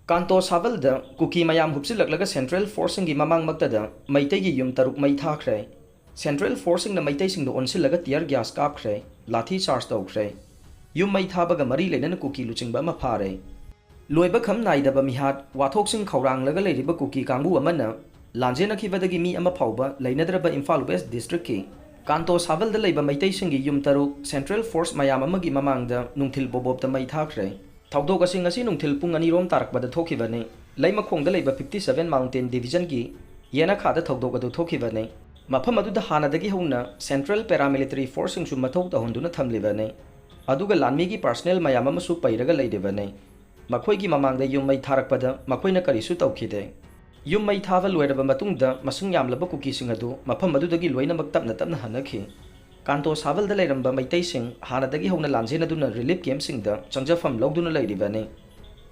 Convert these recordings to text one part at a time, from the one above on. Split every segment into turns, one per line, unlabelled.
Kanto Sabalda Kuki Mayam Hupchillaklaga Central Force Singi Mamangmaktada Meiteigi Mei Thakhre Central Force the Meiteisingda Onsillaga tear gas Kapkhre Lathi charge Toukhre Mei Thabaga Mari Lena Kuki Luchingba Mapare Loiba Kam Naidaba Mihat Watoxing Kaurang Laga Lady Kuki Kangu Amana Lanjena Kivadagi Mi Amapauba Lainadraba Imphal West District Ki Kanto Sabalda Labor Meiteisingi Central Force Mayam Mamangda Nungtil Bobob the Mei Thakhre Taudoga Singasi Nungtil Pungani Rom Tarakbada Toukhre Lima Kong the Labor 57 Mountain Division Gi Yena Kada Taudoga to Toukhre Mapamadu the Hanadagi Huna Central Paramilitary Force in Shumato the Honduna Tamlivane Aduga Lanmigi personnel Mayama Supairaga Lady Vane Makoigi Mamang the Mei Thakhre Makoina Karisu Toukhre Mei Thakhre Lueraba Matunda Masungam Laba Kuki Singadu Mapamadu the Gilwena Maktabna Hanaki Kanto Sabalda Leramba Meiteising Hanadagi Hona Lanzena Duna Relief Game Singda Changjafam Logduna Lady Vane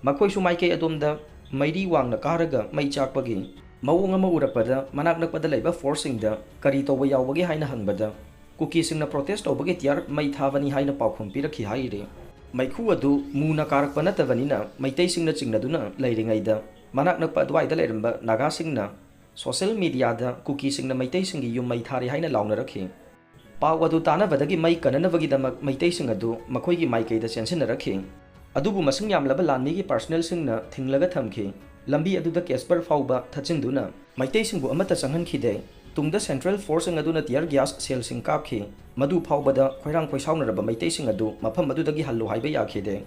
Makoisu Maike Adumda Maidi Wang Nakaraga Mei Chakpagi Mawunga Maurapada Manaknapada Labor Forcingda Karito Wayawagi Haina Hangbada Kuki Singna protest Obagi Tiar Mei Thavani Haina Paukum Piraki Hairi Maikuadu Muna Karakpanata Vanina Meiteisingna Chingaduna Lady Aida Manaknapa Dwaida Leramba Nagasingna Social Media da Kuki Singna Meiteisingi Mei Thakhre Haina Launaraki Pawadu Tana Vadagi Mai Kanavagi the Meiteisingadu Makoigi Maike the Sensinaraki Adubu Masingyam Labalani personnel Singna Tinglaga Thamki Lambi Adu the Casper Fauba Tachinduna Meiteisingu Amata Sangan Kide Tungda Central Force Aduna Tier Gas Sales in Kapkhre Madu Paubada Quirang Poisauneraba Meiteisingadu Mapamadu the Gihalu Hibeyakide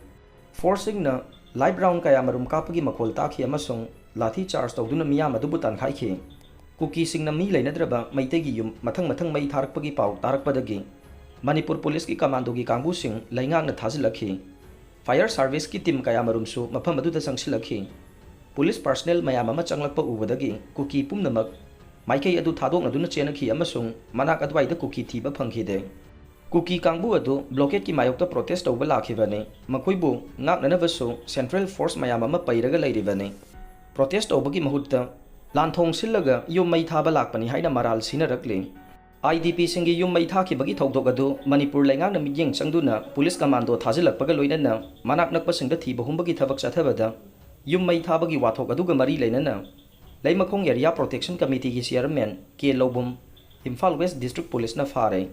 Forcing na live round Kayamarum Kapagi Makol Taki Amasung Lathi charge Toduna Miyama Dubutan Haiki Kuki Sing na Mi Lainadraba Meiteigi Matang Mei Thakhre Pau Tarakpadagi Manipur Police ki Commando ki Kangu Sing Laingang na Thazilaki Fire Service ki Team Kayamarumsu Mapamadu the Sangsilaki Police personnel Mayama Changlakpa Ubadagi Kuki Pumnamak Maike Adu Thadok Aduna Chenaki Amasung Manak Adwai the Kuki Tiba Punkide Kuki Kangbu Adu blockade ki Mayokta protest over Lakivane Makuibu Nak Nanavaso Central Force Mayama Pairaga Lady Vane Protest Obagi Mahutta Onsillaga Mei Thakhre Lakpani Haina Maral Sinarakli IDP Singi Mei Thakhre Bagi Togadu Manipur Langang na Midyang Changduna Police Commando Thazilakpaga Loinana Manak Nakpasingda Thiba Humbagi Thabak Chathabada Mei Thakhre Wathok Aduga Mari Lainana Laimakong Area Protection Committee ki Chairman K Lobum Imphal West District Police na Fare